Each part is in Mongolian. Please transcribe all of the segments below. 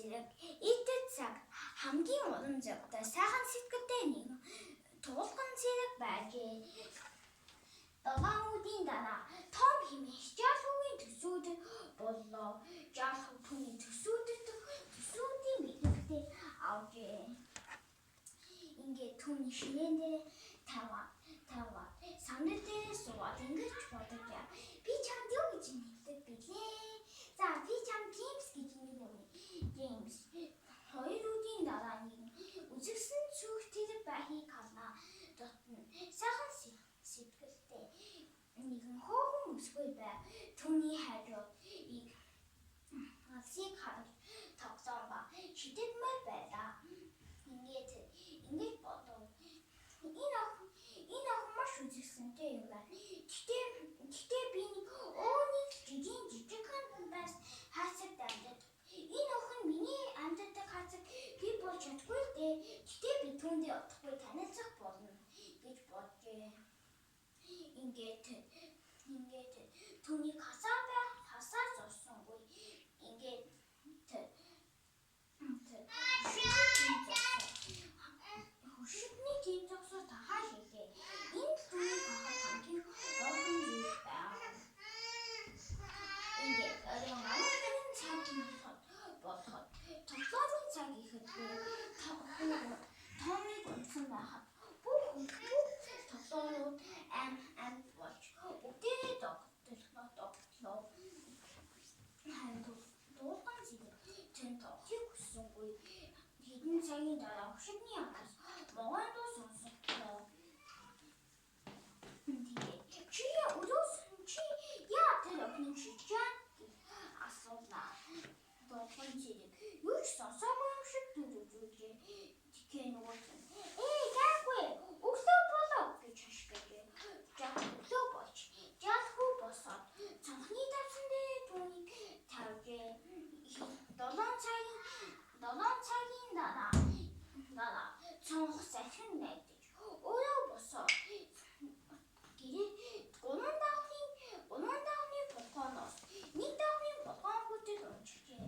зэрэг эдэд цаг хамгийн уламжлалтай сайхан сэтгэлтэй нэгэн туулган зэрэг байжээ. 7 өдрийн дараа том хэмээх жаалхуугийн төсөөдөд боллоо. Жаалхуу түүний төсүүдийн мэдлэгтэй авжээ. Ингээд түүний ширээн дээр таваад сандар дээр суугаад ингэж бодожээ. Би чамд юу гэж хэлдэг билээ? За би чамд Джеймс гэж нэрнэ. Джеймс 2 өдрийн дараа нэгэн үзэгсэн цүх тэр байхыг харна. Сайхан сэтгэлтэй нэгэн хөөрхөн өсгөө бай. Түүний хажууд алсыг харж тогтсон ба шидэгмээр байлаа. Ингэж бодов. Энэ охин маш үзэгсэнтэй юм байна. Гэхдээ би нэг жижигхэн бас хасагт амьдардаг. Энэ охин миний амьдардаг хасаг би болж чадахгүй дээ. Гэхдээ би түүндээ удахгүй танилцах болно гэж боджээ. Ингээд түүний хасаа зовсонгүй. Ингээд хөшигний тийм зогсоо тахаа хийлээ. Энэ түүний хахад хамгийн орхон зүйл байв. Ингээд орон амарын цаг бодоход тоглоомын цаг ихэдгүй Томыг унтсан байхад бүх тоглоомууд амт болж бүгдээрээ тогтлоо. Дуулган зэрэг тэнд тоглохыг хүссэнгүй. Хэдэн цагийн дараа хөшигний амнаас могондоо сонсогдлоо. Чи яа тэр охиныг шилжиж гэж асуулаа. Дуулган зэрэг юу ч сонсоогүй юм шиг дүржүүлжээ. Тэгэхээр нөгөө яагүй өглөө болоо гэж хашгиржээ. Өглөө болж жаалхуу босоод цонхны тавсан дээр түүнийг тавьжээ. 7 цагийн дараа цонх сахин найдаж өөрөө босоод гурван давхны болгооноос нэг давхны болгоон бүтэд унжижээ.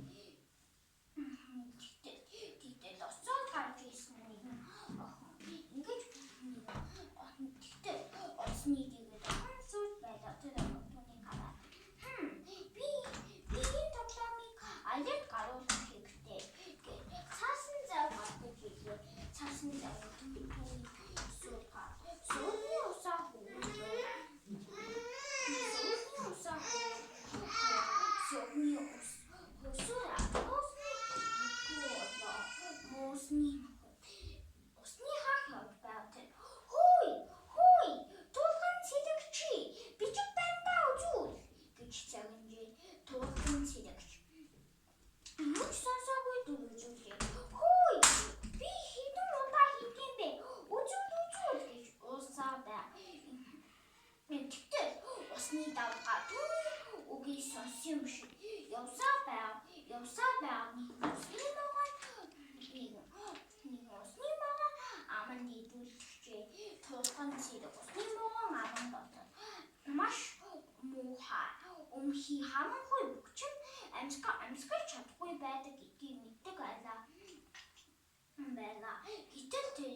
Тэгтэл оцоод гарч ирсэн нэгэн охин ингэж тэгтэл оцны дээгүүр охин сууж байлаа. Тэр охин түүнийг хараад би энэ тоглоомыг аяд гаруулах хэрэгтэй гэж цаасан зав гаргаж ирлээ. Цаасан зав түүнийг суулгаад сууны усаа хөвөлөө. Усны хаа явж байвал хөөй туулган цэрэгч бичиг баримтаа үзүүл гэж загнажээ. Туулган цэрэгч юу ч сонсоогүй дүржүүлжээ. Хөөй би хэдэн удаа хийх юм бэ? Үзүүл гэж уусаа байв. Тэгтэл усны давгаа түүний үгийг сонссон юм шиг явсаа байв. Усны могон аманд идүүлчихжээ. Туулган цэрэг усны могон аманд дотор маш муухай өмхий харанхуй бүчин амьсгаж чадахгүй байдаг гэдгийг мэддэг байлаа. Гэтэл тэр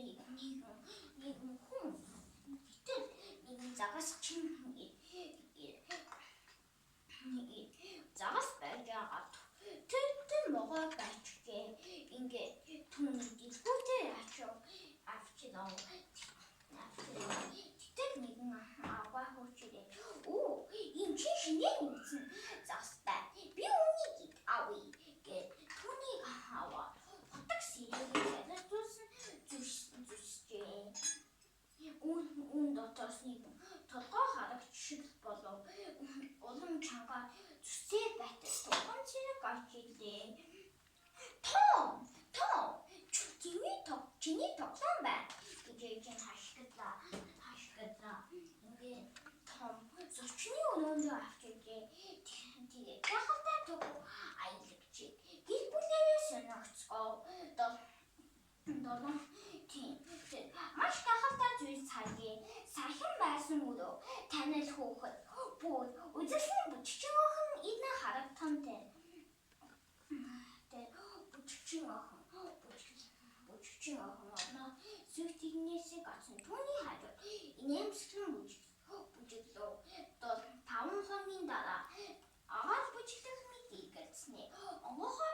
нэгэн загас байж агаад тэр могой байчжээ. Ингээд түүний дэлгүүртээ авчлаа. Тэгтэл нэгэн аваа хурцлээ. Энэ чи шинээр нэмсэн загастай. Би үнийг авъя гэж түүнийг аваад хотог сэрээгээ зүсжээ. Үүн дотоос нэгэн толгой харагч шиг болов. Улам чангаар зүсээ байтал туулган цэрэг гарч ирлээ. Том чиний тоглоом байна гэж ээжийн хашгирлаа. Ингээд Том зочны өнөөндөө авчиржээ. Тэгээд гахалтай төв аялагчээ. Гэр бүлээрээ сонирхцгоо. Маш гахалтай зүйл цагийн саяхан байсан өрөө танил хөөхөд бүр үзэсгэлэн бүжигчин охин идэн харагдсан тэр бүжигчин охин орноо сүйтгэнээсээ гацсан түүний хажууд инээмсэглэн бүжиглөө. 5 хоногийн дараа агаал бүжиглэх мэт игэлцснээ. Онгохоо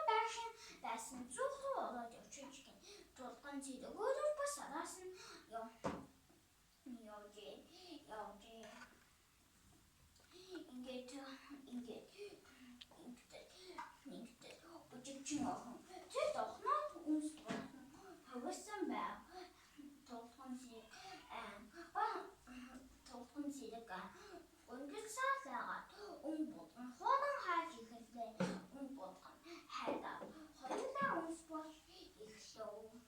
байсан 100 ороод явж гин. Тулган зэрэг өөрөө бас араас нь явжээ. Ингээд бүжигчин охин тэр охноо өмс болсон хавсан байв. Тулган зэрэг өнгөрсөөлөөгаад болгон хоолон хайж ихэрлээ. Болгон хайдаа хоёулаа өмс бол эхлэв.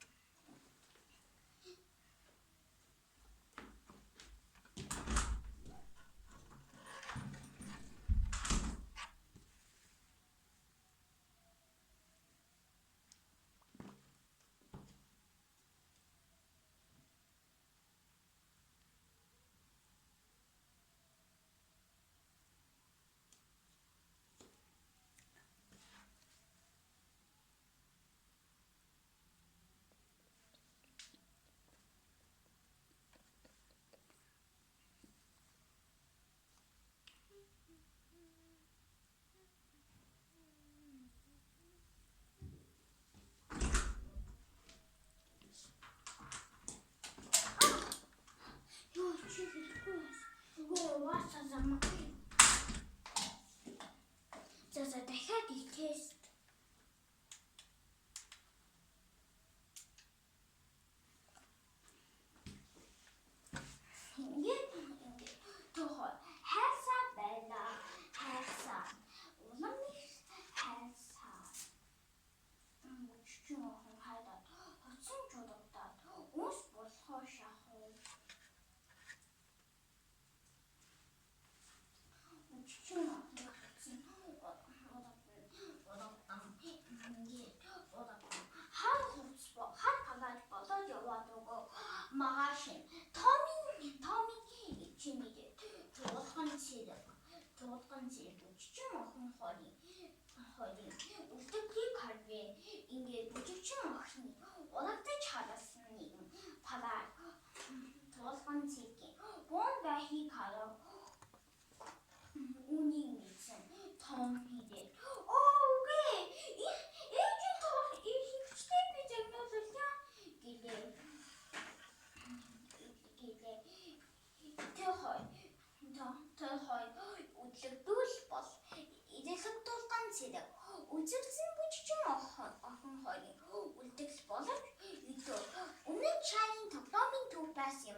За дахиад их тест. Ингээд тохоо хайсаа байлаа. Хайсаа. Улам их хайсаа. Бүжигчин охин хайдаад хоцсон чудагдаад өмс болохоо шахав. Бүжигчин охин хоцсон хар пагааж болоод яваад өгөө. Магашин Томми ичимэд тулган зэрэг бүжигчин охин хорийн үлдэгдлийг харвэ. Ингээд бүжигчин охины урагдаж харсан нэгэн пагааж тулган зэргийн бон байхыг харав. Үнийг мэдсэн Томми үгүй ээжийн тоо ихтэй би загнуулъя гэлээ. Тэр хоёр өдлөгдөл бол ирэх тулган зэрэг үзэгдсэн бүжигчин охин хоёрын үлдэгдэл боловч өнөө чарын тоглоомын төв байсан юм.